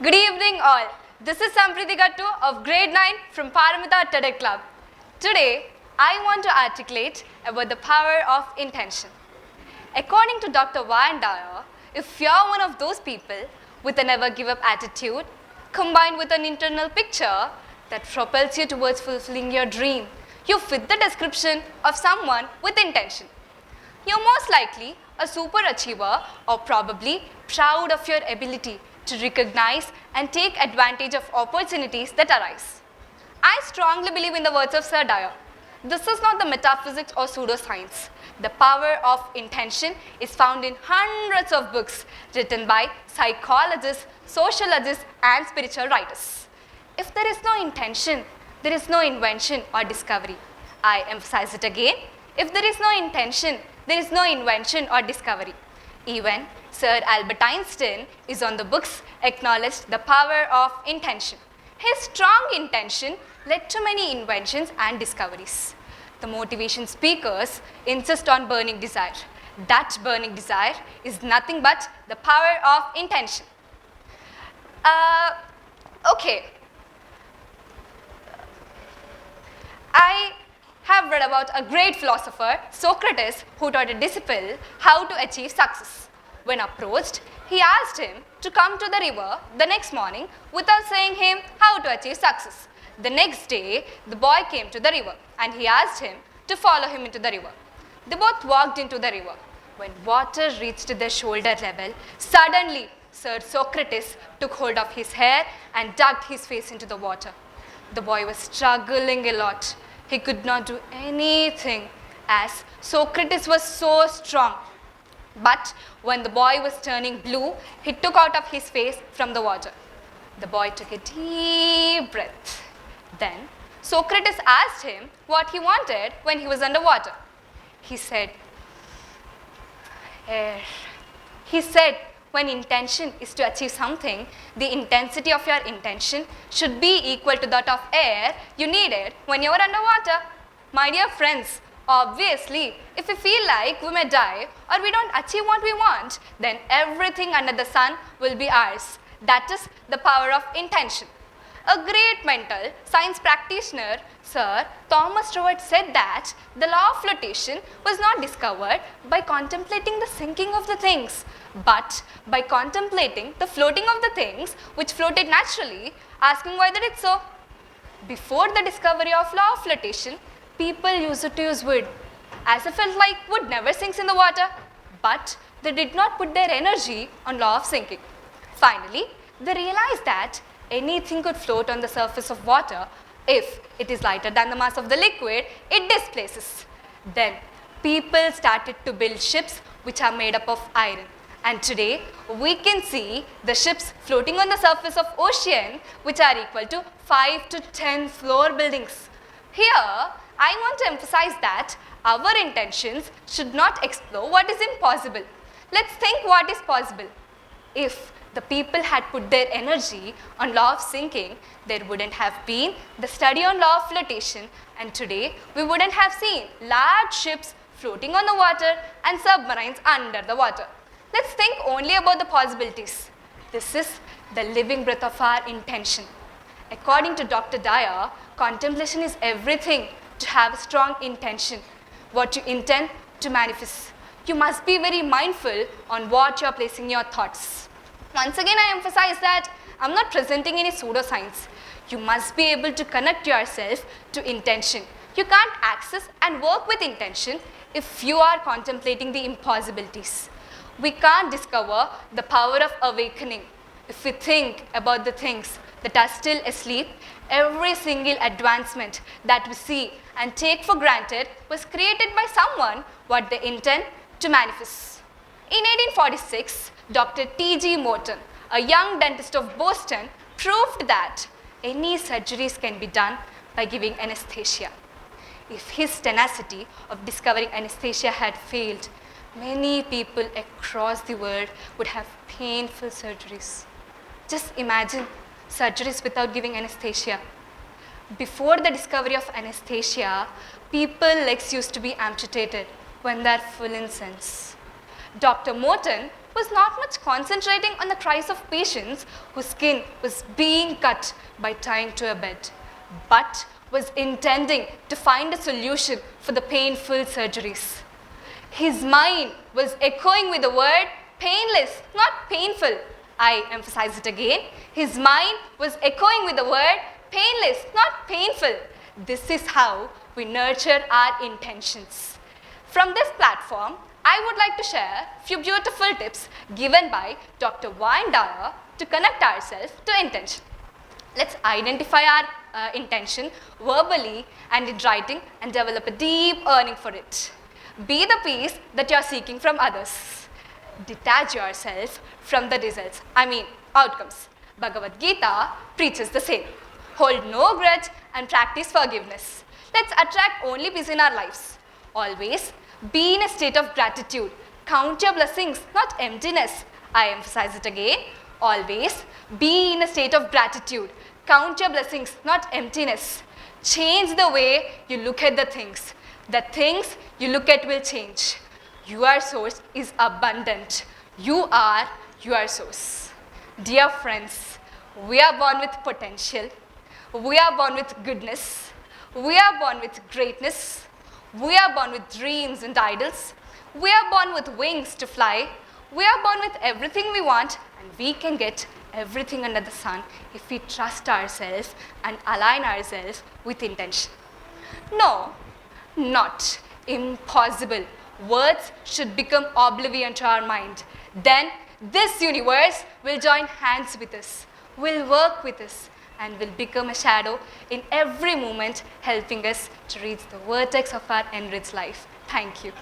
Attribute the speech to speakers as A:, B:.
A: Good evening all. This is Sampreethi Gattu of grade 9 from Paramita TED Club. Today, I want to articulate about the power of intention. According to Dr. Van Dyer, if you're one of those people with a never give up attitude, combined with an internal picture that propels you towards fulfilling your dream, you fit the description of someone with intention. You're most likely a super achiever or probably proud of your ability to recognize and take advantage of opportunities that arise. I strongly believe in the words of Sir Dyer. This is not the metaphysics or pseudoscience. The power of intention is found in hundreds of books written by psychologists, sociologists, and spiritual writers. If there is no intention, there is no invention or discovery. I emphasize it again. If there is no intention, there is no invention or discovery. Even Sir Albert Einstein is on the books acknowledged the power of intention. His strong intention led to many inventions and discoveries. The motivation speakers insist on burning desire. That burning desire is nothing but the power of intention. Okay. I have read about a great philosopher, Socrates, who taught a disciple how to achieve success. When approached, he asked him to come to the river the next morning without saying him how to achieve success. The next day, the boy came to the river and he asked him to follow him into the river. They both walked into the river. When water reached their shoulder level, suddenly Sir Socrates took hold of his hair and dug his face into the water. The boy was struggling a lot. He could not do anything as Socrates was so strong. But when the boy was turning blue, he took out of his face from the water. The boy took a deep breath. Then Socrates asked him what he wanted when he was underwater. He said, air. He said, when intention is to achieve something, the intensity of your intention should be equal to that of air you needed when you were underwater. My dear friends, obviously, if we feel like we may die or we don't achieve what we want, then everything under the sun will be ours. That is the power of intention. A great mental science practitioner, Sir Thomas Troward, said that the law of flotation was not discovered by contemplating the sinking of the things, but by contemplating the floating of the things which floated naturally, asking why they did so. Before the discovery of law of flotation, people used to use wood, as it felt like wood never sinks in the water, but they did not put their energy on law of sinking. Finally, they realized that anything could float on the surface of water if it is lighter than the mass of the liquid it displaces. Then people started to build ships which are made up of iron. And today we can see the ships floating on the surface of ocean which are equal to 5 to 10 floor buildings. Here I want to emphasize that our intentions should not explore what is impossible. Let's think what is possible. If the people had put their energy on law of sinking, there wouldn't have been the study on law of flotation, and today we wouldn't have seen large ships floating on the water and submarines under the water. Let's think only about the possibilities. This is the living breath of our intention. According to Dr. Dyer, contemplation is everything to have a strong intention. What you intend to manifest. You must be very mindful on what you are placing your thoughts. Once again, I emphasize that I'm not presenting any pseudoscience. You must be able to connect yourself to intention. You can't access and work with intention if you are contemplating the impossibilities. We can't discover the power of awakening if we think about the things that are still asleep. Every single advancement that we see and take for granted was created by someone what they intend to manifest. In 1846, Dr. T.G. Morton, a young dentist of Boston, proved that any surgeries can be done by giving anesthesia. If his tenacity of discovering anesthesia had failed, many people across the world would have painful surgeries. Just imagine surgeries without giving anesthesia. Before the discovery of anesthesia, people's legs used to be amputated when they're full in sense. Dr. Morton was not much concentrating on the cries of patients whose skin was being cut by tying to a bed, but was intending to find a solution for the painful surgeries. His mind was echoing with the word painless, not painful. I emphasize it again. His mind was echoing with the word painless, not painful. This is how we nurture our intentions. From this platform, I would like to share a few beautiful tips given by Dr. Wayne Dyer to connect ourselves to intention. Let's identify our intention verbally and in writing and develop a deep yearning for it. Be the peace that you are seeking from others. Detach yourself from the results, outcomes. Bhagavad Gita preaches the same. Hold no grudge and practice forgiveness. Let's attract only peace in our lives. Always be in a state of gratitude. Count your blessings, not emptiness. I emphasize it again. Always be in a state of gratitude. Count your blessings, not emptiness. Change the way you look at the things. The things you look at will change. Your source is abundant. You are your source. Dear friends, we are born with potential. We are born with goodness. We are born with greatness. We are born with dreams and idols. We are born with wings to fly. We are born with everything we want, and we can get everything under the sun if we trust ourselves and align ourselves with intention. No, not impossible. Words should become oblivion to our mind. Then this universe will join hands with us, will work with us, and will become a shadow in every moment, helping us to reach the vertex of our enriched life. Thank you.